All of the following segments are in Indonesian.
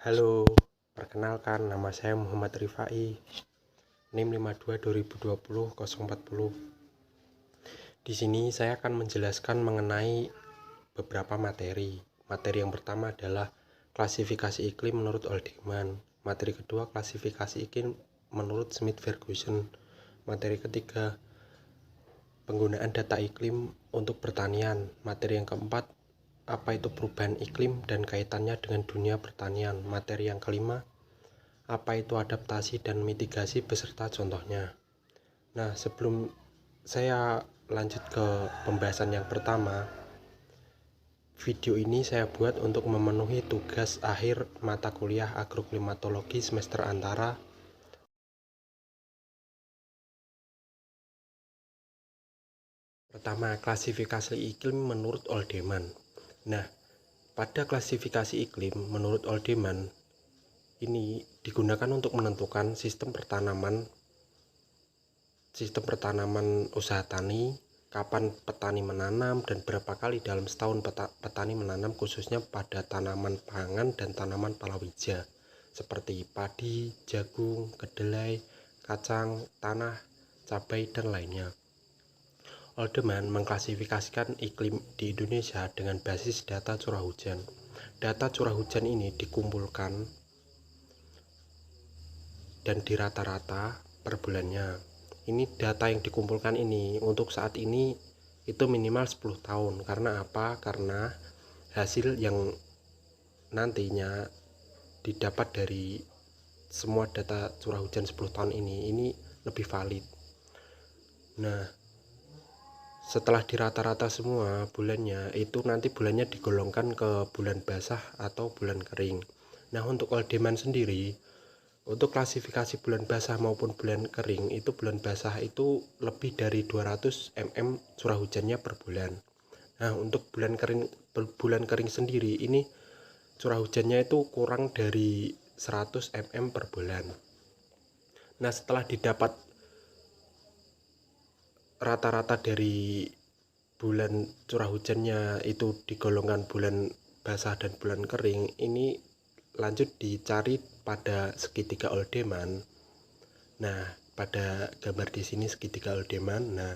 Halo, perkenalkan nama saya Muhammad Rifai, NIM 52 2020 040. Di sini saya akan menjelaskan mengenai beberapa materi. Materi yang pertama adalah klasifikasi iklim menurut Oldeman. Materi kedua, klasifikasi iklim menurut Smith-Ferguson. Materi ketiga, penggunaan data iklim untuk pertanian. Materi yang keempat, apa itu perubahan iklim dan kaitannya dengan dunia pertanian. Materi yang kelima, apa itu adaptasi dan mitigasi beserta contohnya. Nah, sebelum saya lanjut ke pembahasan yang pertama, video ini saya buat untuk memenuhi tugas akhir mata kuliah agroklimatologi semester antara. Pertama, klasifikasi iklim menurut Oldeman. Nah, pada klasifikasi iklim menurut Oldeman ini digunakan untuk menentukan sistem pertanaman usaha tani, kapan petani menanam, dan berapa kali dalam setahun petani menanam, khususnya pada tanaman pangan dan tanaman palawija seperti padi, jagung, kedelai, kacang tanah, cabai, dan lainnya. Oldeman mengklasifikasikan iklim di Indonesia dengan basis data curah hujan. Data curah hujan ini dikumpulkan dan di rata-rata per bulannya. Ini data yang dikumpulkan ini untuk saat ini itu minimal 10 tahun. Karena apa? Karena hasil yang nantinya didapat dari semua data curah hujan 10 tahun ini lebih valid. Nah, setelah di rata-rata semua bulannya, itu nanti bulannya digolongkan ke bulan basah atau bulan kering. Nah, untuk Oldeman sendiri, untuk klasifikasi bulan basah maupun bulan kering, itu bulan basah itu lebih dari 200 mm curah hujannya per bulan. Nah, untuk bulan kering sendiri ini curah hujannya itu kurang dari 100 mm per bulan. Nah, setelah didapat rata-rata dari bulan curah hujannya itu digolongkan bulan basah dan bulan kering, ini lanjut dicari pada segitiga Oldeman. Nah, pada gambar di sini segitiga Oldeman. Nah,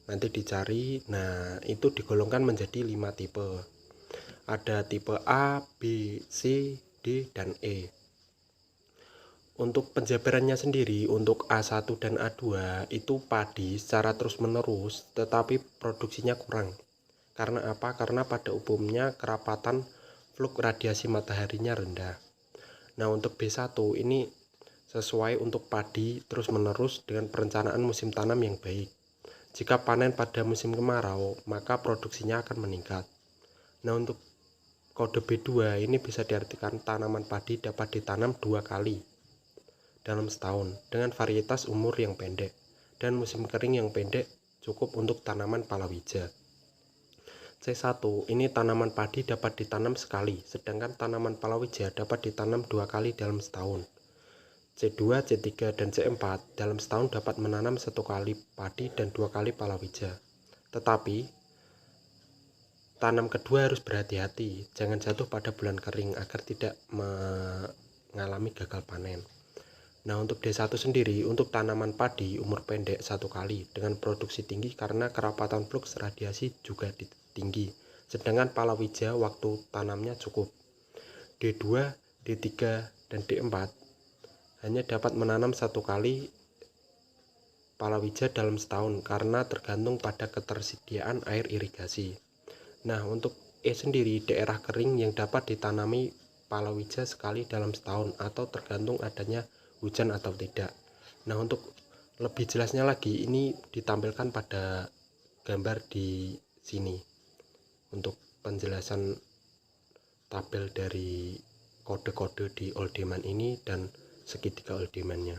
nanti dicari. Nah, itu digolongkan menjadi 5 tipe. Ada tipe A, B, C, D, dan E. Untuk penjabarannya sendiri, untuk A1 dan A2 itu padi secara terus-menerus, tetapi produksinya kurang. Karena apa? Karena pada umumnya kerapatan fluk radiasi mataharinya rendah. Nah, untuk B1 ini sesuai untuk padi terus-menerus dengan perencanaan musim tanam yang baik. Jika panen pada musim kemarau, maka produksinya akan meningkat. Nah, untuk kode B2 ini bisa diartikan tanaman padi dapat ditanam 2 kali dalam setahun dengan varietas umur yang pendek, dan musim kering yang pendek cukup untuk tanaman palawija. C1 ini tanaman padi dapat ditanam sekali, sedangkan tanaman palawija dapat ditanam 2 kali dalam setahun. C2, C3, dan C4 dalam setahun dapat menanam 1 kali padi dan 2 kali palawija. Tetapi tanam kedua harus berhati-hati, jangan jatuh pada bulan kering agar tidak mengalami gagal panen. Nah, untuk D1 sendiri, untuk tanaman padi umur pendek 1 kali dengan produksi tinggi karena kerapatan flux radiasi juga tinggi. Sedangkan palawija waktu tanamnya cukup. D2, D3, dan D4 hanya dapat menanam 1 kali palawija dalam setahun karena tergantung pada ketersediaan air irigasi. Nah, untuk E sendiri, daerah kering yang dapat ditanami palawija sekali dalam setahun atau tergantung adanya hujan atau tidak. Nah, untuk lebih jelasnya lagi ini ditampilkan pada gambar di sini untuk penjelasan tabel dari kode-kode di Oldeman ini dan segitiga Oldemannya.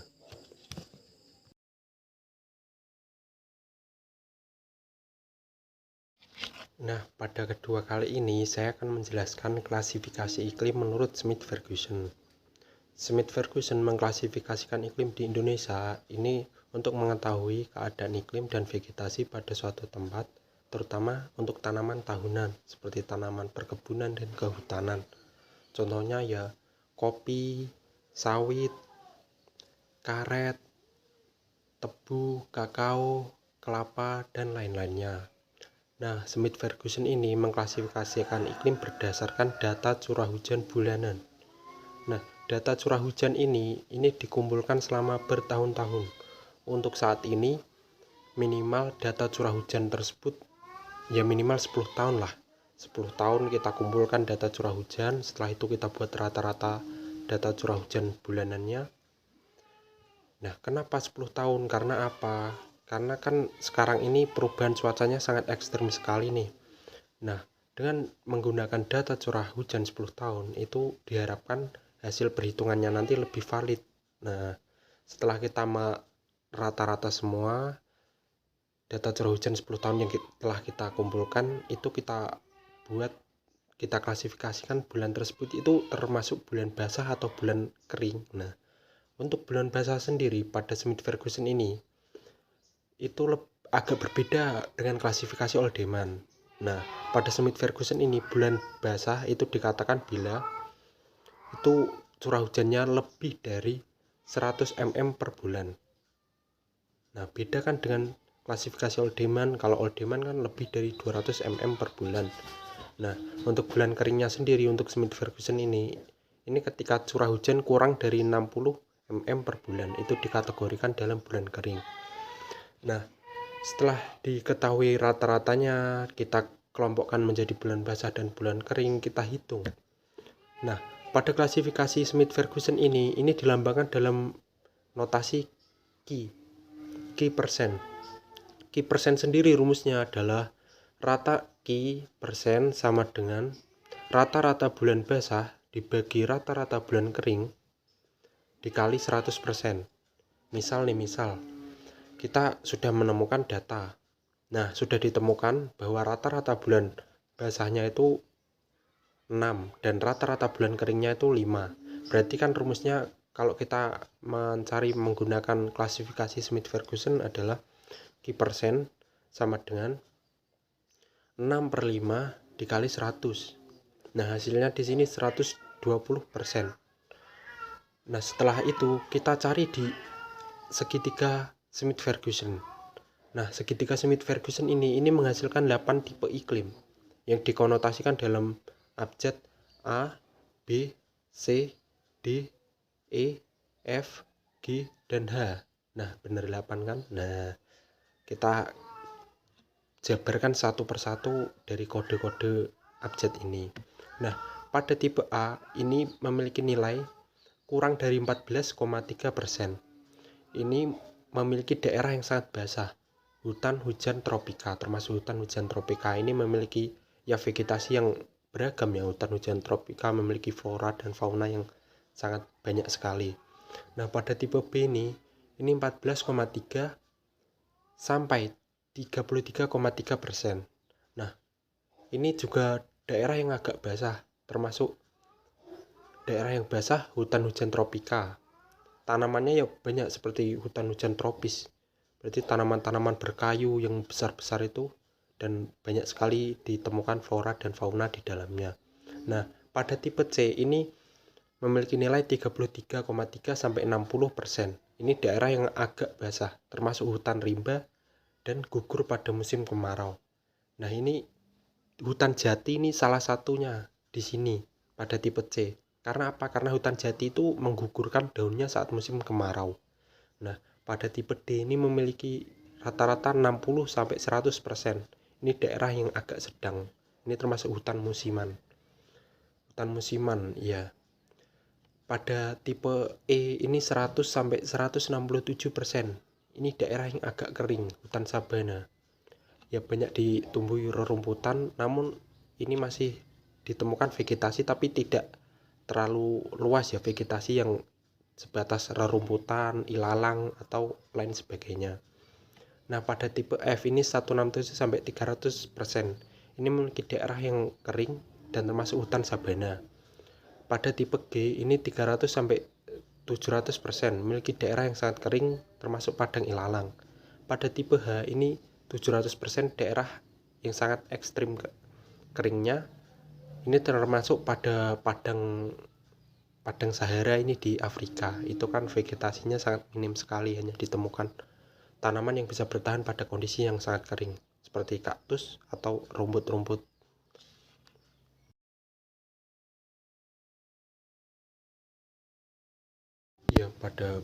Nah, pada kedua kali ini saya akan menjelaskan klasifikasi iklim menurut Smith-Ferguson. Smith-Ferguson mengklasifikasikan iklim di Indonesia ini untuk mengetahui keadaan iklim dan vegetasi pada suatu tempat, terutama untuk tanaman tahunan seperti tanaman perkebunan dan kehutanan. Contohnya ya kopi, sawit, karet, tebu, kakao, kelapa, dan lain-lainnya. Nah, Smith Ferguson ini mengklasifikasikan iklim berdasarkan data curah hujan bulanan. Nah, data curah hujan ini dikumpulkan selama bertahun-tahun. Untuk saat ini, minimal data curah hujan tersebut ya minimal 10 tahun lah. 10 tahun kita kumpulkan data curah hujan, setelah itu kita buat rata-rata data curah hujan bulanannya. Nah, kenapa 10 tahun? Karena apa? Karena kan sekarang ini perubahan cuacanya sangat ekstrem sekali nih. Nah, dengan menggunakan data curah hujan 10 tahun itu diharapkan hasil perhitungannya nanti lebih valid. Nah, setelah kita rata-rata semua data curah hujan 10 tahun yang telah kita kumpulkan, itu kita klasifikasikan bulan tersebut itu termasuk bulan basah atau bulan kering. Nah, untuk bulan basah sendiri pada Smith Ferguson ini itu agak berbeda dengan klasifikasi Oldeman. Nah, pada Smith Ferguson ini bulan basah itu dikatakan bila itu curah hujannya lebih dari 100 mm per bulan. Nah, beda kan dengan klasifikasi Oldeman. Kalau Oldeman kan lebih dari 200 mm per bulan. Nah, untuk bulan keringnya sendiri untuk Smith Ferguson ini ketika curah hujan kurang dari 60 mm per bulan itu dikategorikan dalam bulan kering. Nah, setelah diketahui rata-ratanya, kita kelompokkan menjadi bulan basah dan bulan kering, kita hitung. Nah, pada klasifikasi Smith Ferguson ini dilambangkan dalam notasi Ki persen. Ki persen sendiri rumusnya adalah rata Ki persen sama dengan rata-rata bulan basah dibagi rata-rata bulan kering dikali 100%. Misal kita sudah menemukan data. Nah, sudah ditemukan bahwa rata-rata bulan basahnya itu 6 dan rata-rata bulan keringnya itu 5. Berarti kan rumusnya kalau kita mencari menggunakan klasifikasi Smith Ferguson adalah Ki persen sama dengan 6/5 dikali 100. Nah, hasilnya di sini 120%. Nah, setelah itu kita cari di segitiga Smith Ferguson. Nah, segitiga Smith Ferguson ini menghasilkan 8 tipe iklim yang dikonotasikan dalam abjad A, B, C, D, E, F, G, dan H. Nah, benar 8 kan? Nah, kita jabarkan satu persatu dari kode-kode abjad ini. Nah, pada tipe A ini memiliki nilai kurang dari 14,3%. Ini memiliki daerah yang sangat basah. Hutan hujan tropika, termasuk hutan hujan tropika ini memiliki ya vegetasi yang beragam ya. Hutan hujan tropika memiliki flora dan fauna yang sangat banyak sekali. Nah, pada tipe B ini 14,3 sampai 33,3%. Nah, ini juga daerah yang agak basah, termasuk daerah yang basah hutan hujan tropika. Tanamannya ya banyak seperti hutan hujan tropis. Berarti tanaman-tanaman berkayu yang besar-besar itu dan banyak sekali ditemukan flora dan fauna di dalamnya. Nah, pada tipe C ini memiliki nilai 33,3 sampai 60%. Ini daerah yang agak basah, termasuk hutan rimba dan gugur pada musim kemarau. Nah, ini hutan jati ini salah satunya di sini pada tipe C. Karena apa? Karena hutan jati itu menggugurkan daunnya saat musim kemarau. Nah, pada tipe D ini memiliki rata-rata 60 sampai 100%. Ini daerah yang agak sedang. Ini termasuk hutan musiman. Hutan musiman, ya. Pada tipe E ini 100 sampai 167%. Ini daerah yang agak kering, hutan sabana. Ya banyak ditumbuhi rerumputan, namun ini masih ditemukan vegetasi tapi tidak terlalu luas ya, vegetasi yang sebatas rerumputan, ilalang atau lain sebagainya. Nah, pada tipe F ini 167 sampai 300%. Ini memiliki daerah yang kering dan termasuk hutan sabana. Pada tipe G ini 300 sampai 700%, memiliki daerah yang sangat kering termasuk padang ilalang. Pada tipe H ini 700% daerah yang sangat ekstrim keringnya. Ini termasuk pada padang padang Sahara ini di Afrika, itu kan vegetasinya sangat minim sekali, hanya ditemukan tanaman yang bisa bertahan pada kondisi yang sangat kering, seperti kaktus atau rumput-rumput. Ya, pada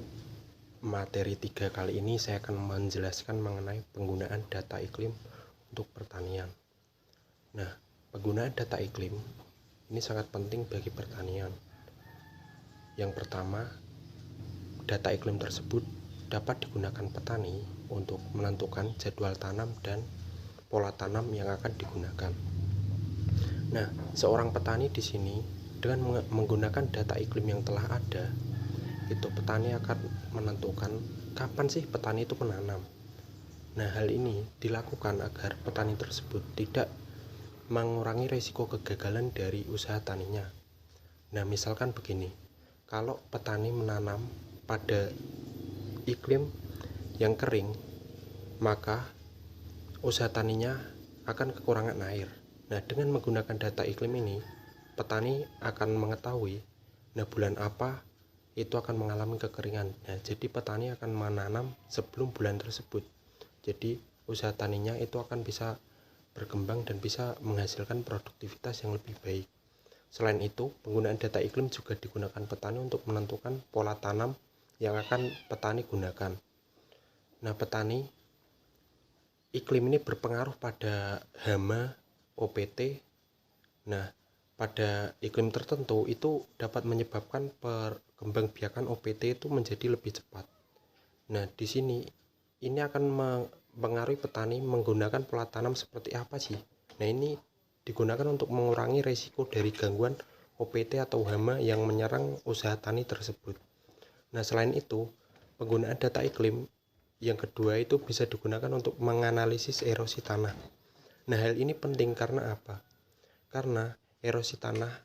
materi 3 kali ini saya akan menjelaskan mengenai penggunaan data iklim untuk pertanian. Nah, penggunaan data iklim ini sangat penting bagi pertanian. Yang pertama, data iklim tersebut dapat digunakan petani untuk menentukan jadwal tanam dan pola tanam yang akan digunakan. Nah, seorang petani di sini dengan menggunakan data iklim yang telah ada, itu petani akan menentukan kapan sih petani itu menanam. Nah, hal ini dilakukan agar petani tersebut tidak mengurangi risiko kegagalan dari usaha taninya. Nah, misalkan begini, kalau petani menanam pada iklim yang kering, maka usaha taninya akan kekurangan air. Nah, dengan menggunakan data iklim ini, petani akan mengetahui, nah bulan apa itu akan mengalami kekeringan. Nah, jadi petani akan menanam sebelum bulan tersebut. Jadi usaha taninya itu akan bisa berkembang dan bisa menghasilkan produktivitas yang lebih baik. Selain itu, penggunaan data iklim juga digunakan petani untuk menentukan pola tanam yang akan petani gunakan. Nah, petani, iklim ini berpengaruh pada hama, OPT. Nah, pada iklim tertentu itu dapat menyebabkan perkembangbiakan OPT itu menjadi lebih cepat. Nah, di sini ini akan mempengaruhi petani menggunakan pola tanam seperti apa sih? Nah, ini digunakan untuk mengurangi risiko dari gangguan OPT atau hama yang menyerang usaha tani tersebut. Nah, selain itu, penggunaan data iklim yang kedua itu bisa digunakan untuk menganalisis erosi tanah. Nah, hal ini penting karena apa? Karena erosi tanah,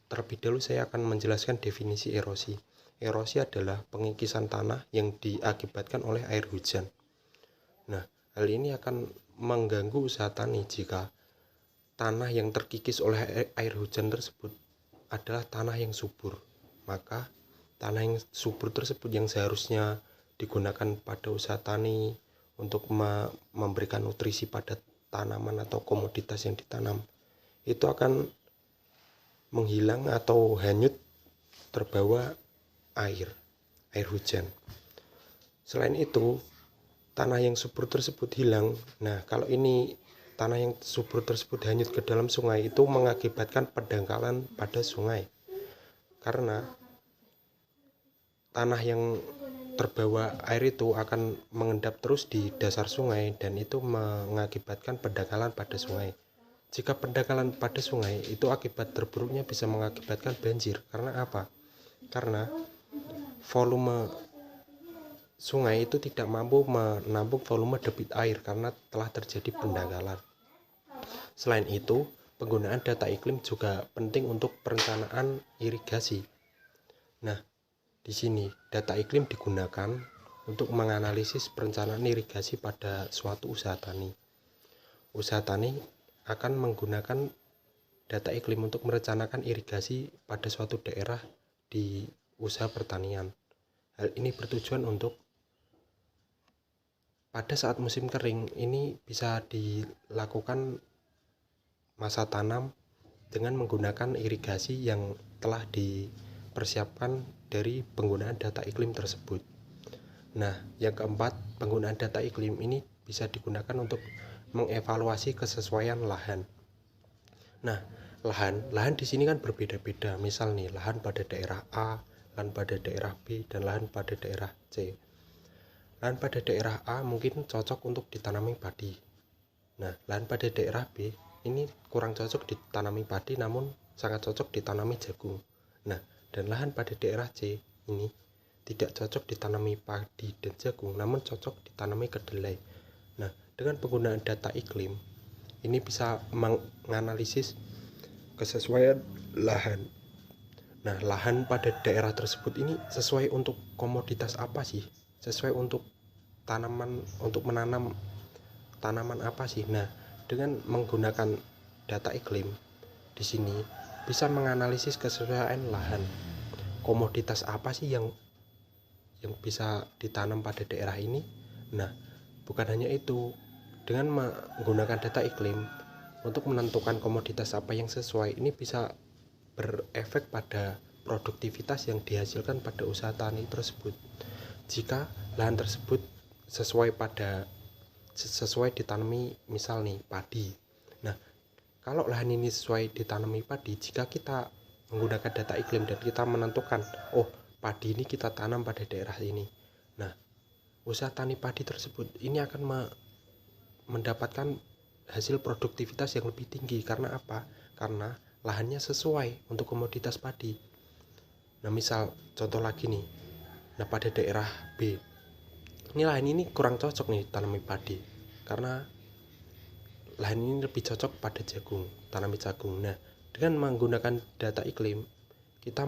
terlebih dahulu saya akan menjelaskan definisi erosi. Erosi adalah pengikisan tanah yang diakibatkan oleh air hujan. Nah, hal ini akan mengganggu usaha tani jika tanah yang terkikis oleh air hujan tersebut adalah tanah yang subur. Maka tanah yang subur tersebut yang seharusnya digunakan pada usaha tani untuk memberikan nutrisi pada tanaman atau komoditas yang ditanam, itu akan menghilang atau hanyut terbawa air hujan. Selain itu, tanah yang subur tersebut hilang. Nah, kalau ini tanah yang subur tersebut hanyut ke dalam sungai, itu mengakibatkan pendangkalan pada sungai. Karena tanah yang terbawa air itu akan mengendap terus di dasar sungai dan itu mengakibatkan pendangkalan pada sungai. Jika pendangkalan pada sungai, itu akibat terburuknya bisa mengakibatkan banjir. Karena apa? Karena volume sungai itu tidak mampu menampung volume debit air karena telah terjadi pendangkalan. Selain itu, penggunaan data iklim juga penting untuk perencanaan irigasi. Nah, di sini data iklim digunakan untuk menganalisis perencanaan irigasi pada suatu usaha tani. Usaha tani akan menggunakan data iklim untuk merencanakan irigasi pada suatu daerah di usaha pertanian. Hal ini bertujuan untuk pada saat musim kering ini bisa dilakukan masa tanam dengan menggunakan irigasi yang telah dipersiapkan dari penggunaan data iklim tersebut. Nah, yang keempat, penggunaan data iklim ini bisa digunakan untuk mengevaluasi kesesuaian lahan. Nah, lahan di sini kan berbeda-beda. Misal nih, lahan pada daerah A, lahan pada daerah B, dan lahan pada daerah C. Lahan pada daerah A mungkin cocok untuk ditanami padi. Nah, lahan pada daerah B ini kurang cocok ditanami padi, namun sangat cocok ditanami jagung. Nah, dan lahan pada daerah C ini tidak cocok ditanami padi dan jagung, namun cocok ditanami kedelai. Nah, dengan penggunaan data iklim, ini bisa menganalisis kesesuaian lahan. Nah, lahan pada daerah tersebut ini sesuai untuk komoditas apa sih? Sesuai untuk tanaman, untuk menanam tanaman apa sih? Nah, dengan menggunakan data iklim di sini bisa menganalisis kesesuaian lahan. komoditas apa sih yang bisa ditanam pada daerah ini. Nah, bukan hanya itu, dengan menggunakan data iklim untuk menentukan komoditas apa yang sesuai, ini bisa berefek pada produktivitas yang dihasilkan pada usaha tani tersebut. Jika lahan tersebut sesuai ditanami, misal nih padi. Nah, kalau lahan ini sesuai ditanami padi, jika kita menggunakan data iklim dan kita menentukan, oh padi ini kita tanam pada daerah ini. Nah, usaha tani padi tersebut ini akan mendapatkan hasil produktivitas yang lebih tinggi. Karena apa? Karena lahannya sesuai untuk komoditas padi. Nah, misal contoh lagi nih. Nah, pada daerah B, ini lahan ini kurang cocok nih tanami padi, karena lahan ini lebih cocok pada jagung, tanami jagung. Nah, dengan menggunakan data iklim, kita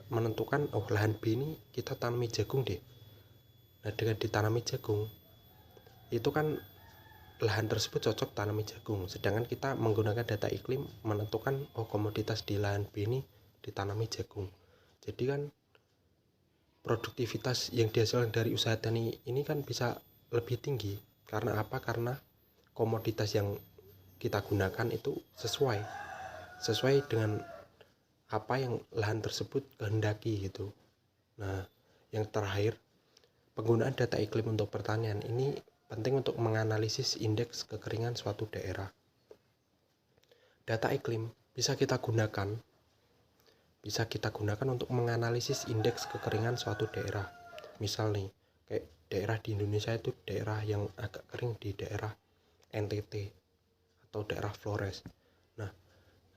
menentukan, oh lahan B ini kita tanami jagung deh. Nah, dengan ditanami jagung, itu kan lahan tersebut cocok tanami jagung. Sedangkan kita menggunakan data iklim menentukan, oh komoditas di lahan B ini ditanami jagung. Jadi kan produktivitas yang dihasilkan dari usaha tani ini kan bisa lebih tinggi. Karena apa? Karena komoditas yang kita gunakan itu sesuai dengan apa yang lahan tersebut kehendaki gitu. Nah, yang terakhir, penggunaan data iklim untuk pertanian ini penting untuk menganalisis indeks kekeringan suatu daerah. Data iklim bisa kita gunakan untuk menganalisis indeks kekeringan suatu daerah. Misal nih, kayak daerah di Indonesia itu daerah yang agak kering di daerah NTT atau daerah Flores. Nah,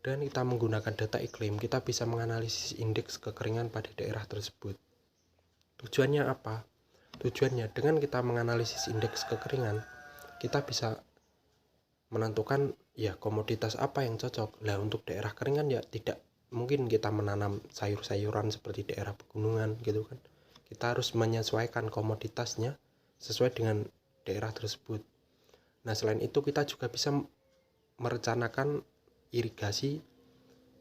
dengan kita menggunakan data iklim, kita bisa menganalisis indeks kekeringan pada daerah tersebut. Tujuannya apa? Tujuannya dengan kita menganalisis indeks kekeringan, kita bisa menentukan ya komoditas apa yang cocok. Lah untuk daerah kering kan ya tidak mungkin kita menanam sayur-sayuran seperti daerah pegunungan gitu kan. Kita harus menyesuaikan komoditasnya sesuai dengan daerah tersebut. Nah, selain itu kita juga bisa merencanakan irigasi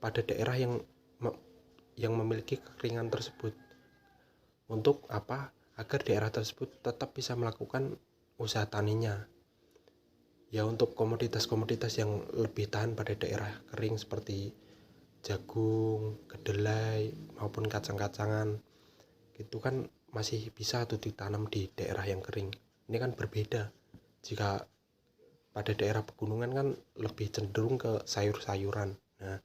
pada daerah yang memiliki kekeringan tersebut. Untuk apa? Agar daerah tersebut tetap bisa melakukan usaha taninya. Ya, untuk komoditas-komoditas yang lebih tahan pada daerah kering seperti jagung, kedelai, maupun kacang-kacangan, itu kan masih bisa tuh ditanam di daerah yang kering. Ini kan berbeda jika pada daerah pegunungan kan lebih cenderung ke sayur-sayuran. Nah,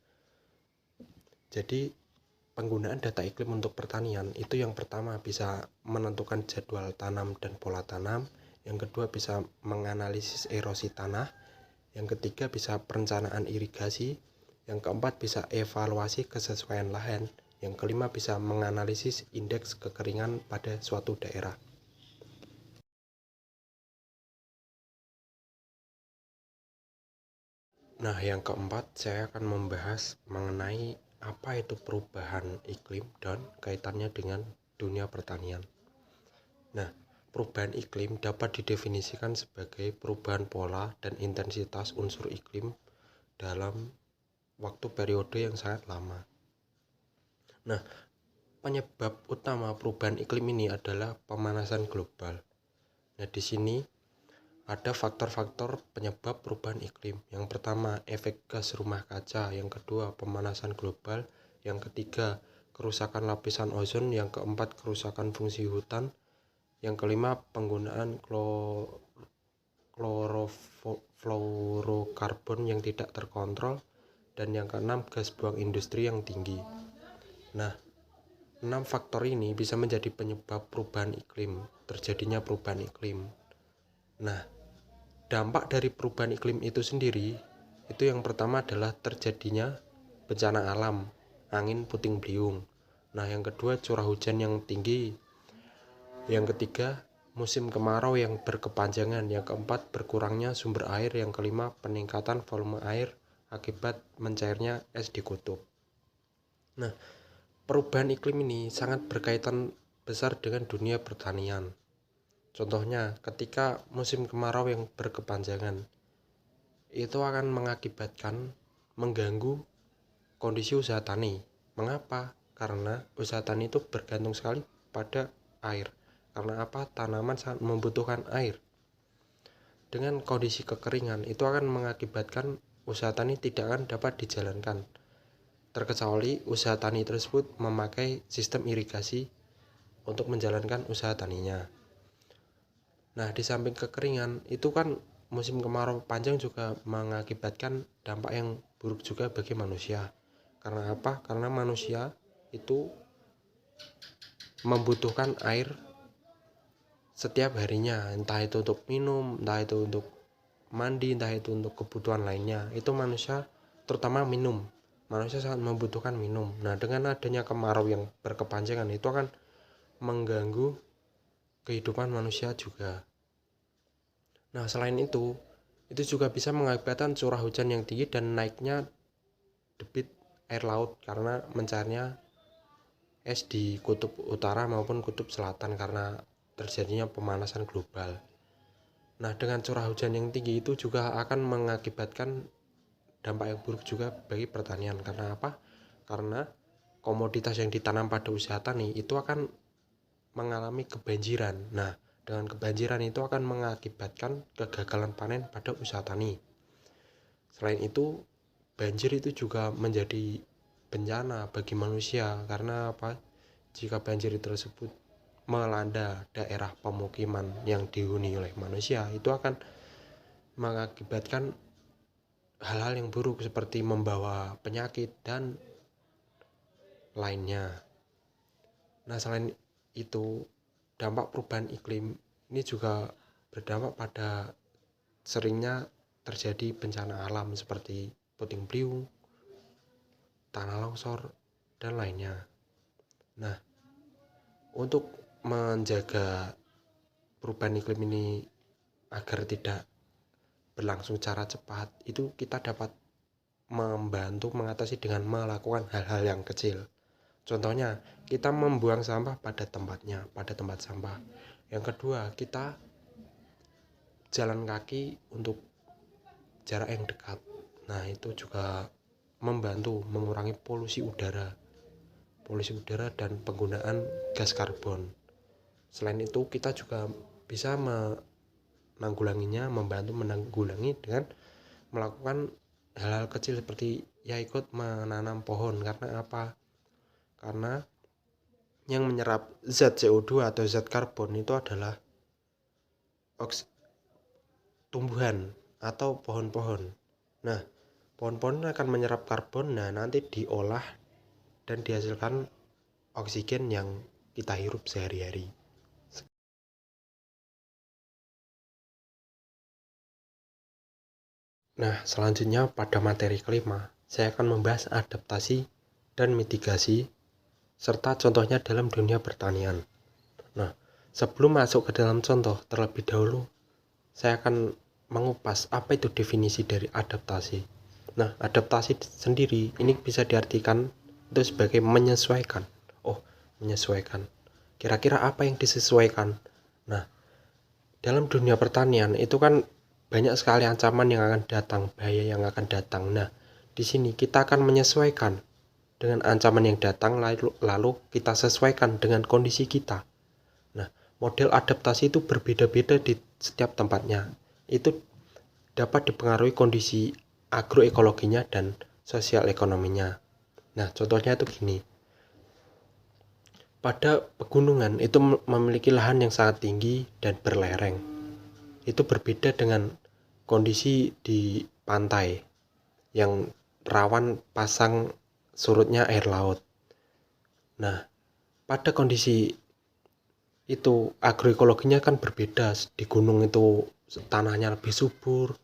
jadi penggunaan data iklim untuk pertanian itu yang pertama bisa menentukan jadwal tanam dan pola tanam, yang kedua bisa menganalisis erosi tanah, yang ketiga bisa perencanaan irigasi, yang keempat bisa evaluasi kesesuaian lahan, yang kelima bisa menganalisis indeks kekeringan pada suatu daerah. Nah, yang keempat saya akan membahas mengenai apa itu perubahan iklim dan kaitannya dengan dunia pertanian. Nah, perubahan iklim dapat didefinisikan sebagai perubahan pola dan intensitas unsur iklim dalam waktu periode yang sangat lama. Nah, penyebab utama perubahan iklim ini adalah pemanasan global. Nah, di sini ada faktor-faktor penyebab perubahan iklim. Yang pertama, efek gas rumah kaca. Yang kedua, pemanasan global. Yang ketiga, kerusakan lapisan ozon. Yang keempat, kerusakan fungsi hutan. Yang kelima, penggunaan klorofluorokarbon yang tidak terkontrol. Dan yang keenam, gas buang industri yang tinggi. Nah, 6 faktor ini bisa menjadi penyebab perubahan iklim, terjadinya perubahan iklim. Nah, dampak dari perubahan iklim itu sendiri, itu yang pertama adalah terjadinya bencana alam, angin puting beliung. Nah, yang kedua curah hujan yang tinggi. Yang ketiga, musim kemarau yang berkepanjangan. Yang keempat, berkurangnya sumber air. Yang kelima, peningkatan volume air akibat mencairnya es di kutub. Nah, perubahan iklim ini sangat berkaitan besar dengan dunia pertanian. Contohnya, ketika musim kemarau yang berkepanjangan, itu akan mengakibatkan mengganggu kondisi usaha tani. Mengapa? Karena usaha tani itu bergantung sekali pada air. Karena apa? Tanaman sangat membutuhkan air. Dengan kondisi kekeringan itu akan mengakibatkan usaha tani tidak akan dapat dijalankan, terkecuali usaha tani tersebut memakai sistem irigasi untuk menjalankan usaha taninya. Nah, di samping kekeringan itu kan musim kemarau panjang juga mengakibatkan dampak yang buruk juga bagi manusia. Karena apa? Karena manusia itu membutuhkan air setiap harinya, entah itu untuk minum, entah itu untuk mandi, entah itu untuk kebutuhan lainnya. Itu manusia, terutama minum, manusia sangat membutuhkan minum. Nah, dengan adanya kemarau yang berkepanjangan itu akan mengganggu kehidupan manusia juga. Nah, selain itu juga bisa mengakibatkan curah hujan yang tinggi dan naiknya debit air laut karena mencairnya es di kutub utara maupun kutub selatan karena terjadinya pemanasan global. Nah, dengan curah hujan yang tinggi itu juga akan mengakibatkan dampak yang buruk juga bagi pertanian. Karena apa? Karena komoditas yang ditanam pada usaha tani itu akan mengalami kebanjiran. Nah, dengan kebanjiran itu akan mengakibatkan kegagalan panen pada usaha tani. Selain itu, banjir itu juga menjadi bencana bagi manusia. Karena apa? Jika banjir tersebut melanda daerah pemukiman yang dihuni oleh manusia, itu akan mengakibatkan hal-hal yang buruk seperti membawa penyakit dan lainnya. Nah, selain itu, dampak perubahan iklim ini juga berdampak pada seringnya terjadi bencana alam seperti puting beliung, tanah longsor, dan lainnya. Nah, untuk menjaga perubahan iklim ini agar tidak berlangsung secara cepat, itu kita dapat membantu mengatasi dengan melakukan hal-hal yang kecil. Contohnya, kita membuang sampah pada tempatnya, pada tempat sampah. Yang kedua, kita jalan kaki untuk jarak yang dekat. Nah, itu juga membantu mengurangi polusi udara dan penggunaan gas karbon. Selain itu, kita juga bisa membantu menanggulangi dengan melakukan hal-hal kecil seperti ikut menanam pohon. Karena apa? Karena yang menyerap zat CO2 atau zat karbon itu adalah tumbuhan atau pohon-pohon. Nah, pohon-pohon akan menyerap karbon, nah nanti diolah dan dihasilkan oksigen yang kita hirup sehari-hari. Nah, selanjutnya pada materi kelima, saya akan membahas adaptasi dan mitigasi serta contohnya dalam dunia pertanian. Nah, sebelum masuk ke dalam contoh, terlebih dahulu saya akan mengupas apa itu definisi dari adaptasi. Nah, adaptasi sendiri ini bisa diartikan itu sebagai menyesuaikan. Oh, menyesuaikan. Kira-kira apa yang disesuaikan? Nah, dalam dunia pertanian itu kan banyak sekali ancaman yang akan datang, bahaya yang akan datang. Nah, di sini kita akan menyesuaikan dengan ancaman yang datang, lalu kita sesuaikan dengan kondisi kita. Nah, model adaptasi itu berbeda-beda di setiap tempatnya. Itu dapat dipengaruhi kondisi agroekologinya dan sosial ekonominya. Nah, contohnya itu gini. Pada pegunungan itu memiliki lahan yang sangat tinggi dan berlereng. Itu berbeda dengan kondisi di pantai yang rawan pasang surutnya air laut. Nah, pada kondisi itu agroekologinya kan berbeda. Di gunung itu tanahnya lebih subur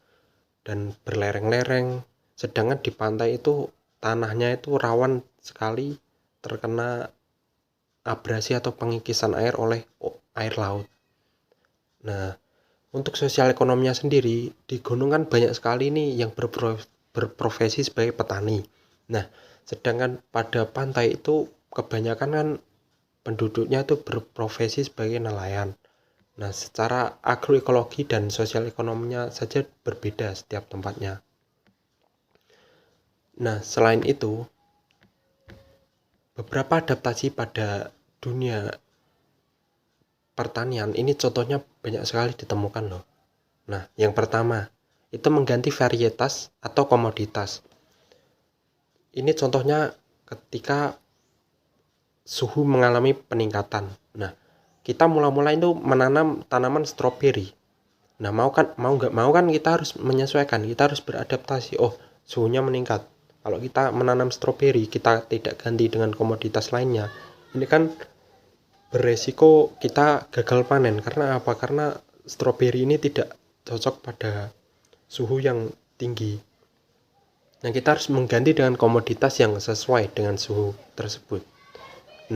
dan berlereng-lereng, sedangkan di pantai itu tanahnya itu rawan sekali terkena abrasi atau pengikisan air oleh air laut. Nah, untuk sosial ekonominya sendiri, di gunung kan banyak sekali nih yang berprofesi sebagai petani. Nah, sedangkan pada pantai itu kebanyakan kan penduduknya itu berprofesi sebagai nelayan. Nah, secara agroekologi dan sosial ekonominya saja berbeda setiap tempatnya. Nah, selain itu, beberapa adaptasi pada dunia pertanian ini contohnya banyak sekali ditemukan loh. Nah, yang pertama itu mengganti varietas atau komoditas. Ini contohnya ketika suhu mengalami peningkatan. Nah, kita mula-mula itu menanam tanaman stroberi. Nah, mau nggak mau kan kita harus menyesuaikan, kita harus beradaptasi. Oh, suhunya meningkat. Kalau kita menanam stroberi, kita tidak ganti dengan komoditas lainnya. Ini kan beresiko kita gagal panen. Karena apa? Karena stroberi ini tidak cocok pada suhu yang tinggi. Nah, kita harus mengganti dengan komoditas yang sesuai dengan suhu tersebut.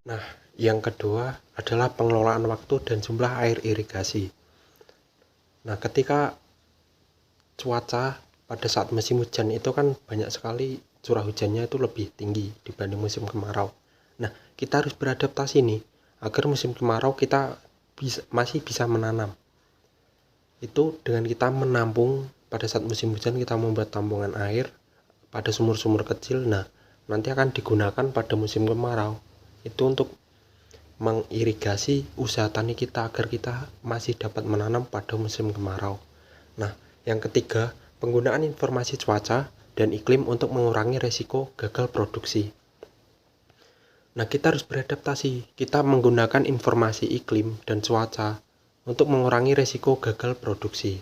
Nah, yang kedua adalah pengelolaan waktu dan jumlah air irigasi. Nah, ketika cuaca pada saat musim hujan itu kan banyak sekali curah hujannya itu lebih tinggi dibanding musim kemarau. Nah, kita harus beradaptasi nih agar musim kemarau kita masih bisa menanam. Itu dengan kita menampung pada saat musim hujan, kita membuat tampungan air pada sumur-sumur kecil. Nah, nanti akan digunakan pada musim kemarau. Itu untuk mengirigasi usaha tani kita agar kita masih dapat menanam pada musim kemarau. Nah, yang ketiga, penggunaan informasi cuaca dan iklim untuk mengurangi resiko gagal produksi. Nah, kita harus beradaptasi. Kita menggunakan informasi iklim dan cuaca untuk mengurangi resiko gagal produksi.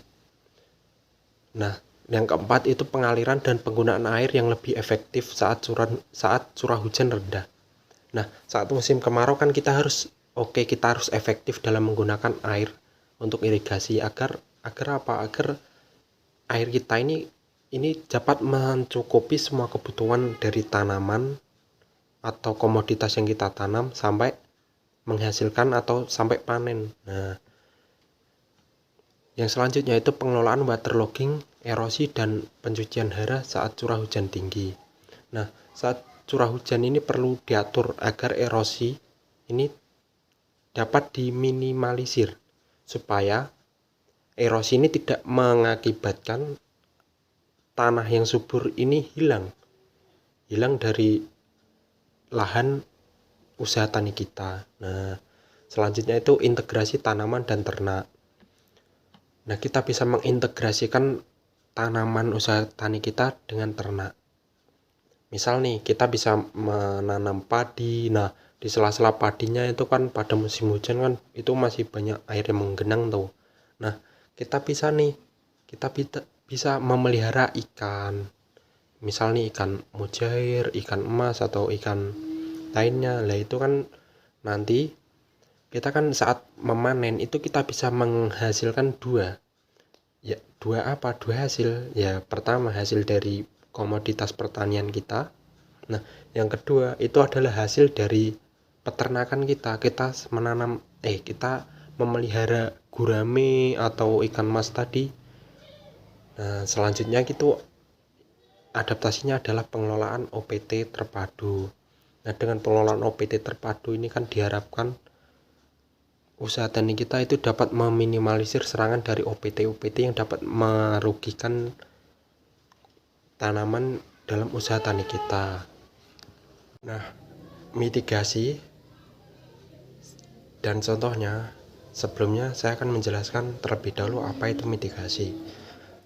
Nah, yang keempat itu pengaliran dan penggunaan air yang lebih efektif saat curah hujan rendah. Nah, saat musim kemarau kan kita harus efektif dalam menggunakan air untuk irigasi agar apa? Agar air kita ini dapat mencukupi semua kebutuhan dari tanaman atau komoditas yang kita tanam sampai menghasilkan atau sampai panen. Nah, yang selanjutnya itu pengelolaan waterlogging, erosi, dan pencucian hara saat curah hujan tinggi. Nah, saat curah hujan ini perlu diatur agar erosi ini dapat diminimalisir supaya erosi ini tidak mengakibatkan tanah yang subur ini hilang dari lahan usaha tani kita. Nah, selanjutnya itu integrasi tanaman dan ternak. Nah, kita bisa mengintegrasikan tanaman usaha tani kita dengan ternak. Misal nih, kita bisa menanam padi. Nah, di sela-sela padinya itu kan pada musim hujan kan itu masih banyak air yang menggenang tuh. Nah, kita bisa memelihara ikan. Misal nih ikan mujair, ikan emas, atau ikan lainnya. Lah itu kan nanti kita kan saat memanen itu kita bisa menghasilkan dua hasil. Ya, pertama hasil dari komoditas pertanian kita. Nah, yang kedua itu adalah hasil dari peternakan kita. Kita memelihara gurame atau ikan mas tadi. Nah, selanjutnya itu adaptasinya adalah pengelolaan OPT terpadu. Nah, dengan pengelolaan OPT terpadu ini kan diharapkan usaha tani kita itu dapat meminimalisir serangan dari OPT yang dapat merugikan tanaman dalam usaha tani kita. Nah, mitigasi dan contohnya, sebelumnya saya akan menjelaskan terlebih dahulu apa itu mitigasi.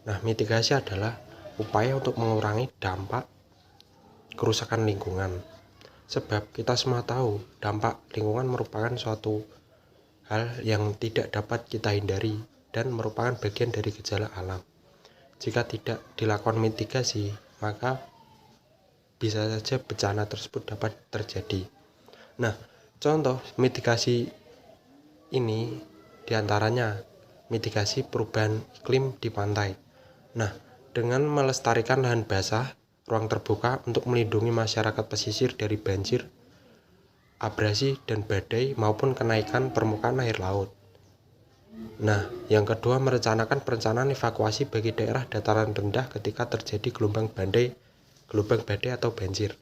Nah, mitigasi adalah upaya untuk mengurangi dampak kerusakan lingkungan. Sebab kita semua tahu dampak lingkungan merupakan suatu hal yang tidak dapat kita hindari dan merupakan bagian dari gejala alam. Jika tidak dilakukan mitigasi, maka bisa saja bencana tersebut dapat terjadi. Nah, contoh mitigasi ini diantaranya mitigasi perubahan iklim di pantai. Nah, dengan melestarikan lahan basah, ruang terbuka untuk melindungi masyarakat pesisir dari banjir, abrasi dan badai maupun kenaikan permukaan air laut. Nah, yang kedua merencanakan perencanaan evakuasi bagi daerah dataran rendah ketika terjadi gelombang badai atau banjir.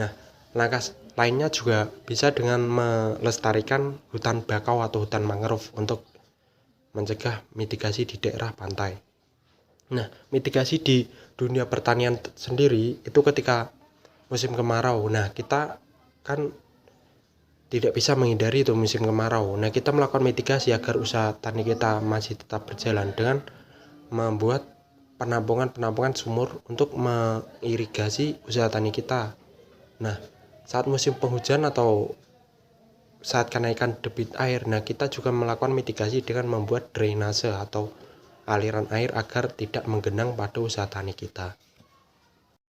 Nah, langkah lainnya juga bisa dengan melestarikan hutan bakau atau hutan mangrove untuk mencegah mitigasi di daerah pantai. Nah, mitigasi di dunia pertanian sendiri itu ketika musim kemarau. Nah, kita kan tidak bisa menghindari itu musim kemarau. Nah, kita melakukan mitigasi agar usaha tani kita masih tetap berjalan dengan membuat penampungan sumur untuk mengirigasi usaha tani kita. Nah, saat musim penghujan atau saat kenaikan debit air, nah kita juga melakukan mitigasi dengan membuat drainase atau aliran air agar tidak menggenang pada usaha tani kita.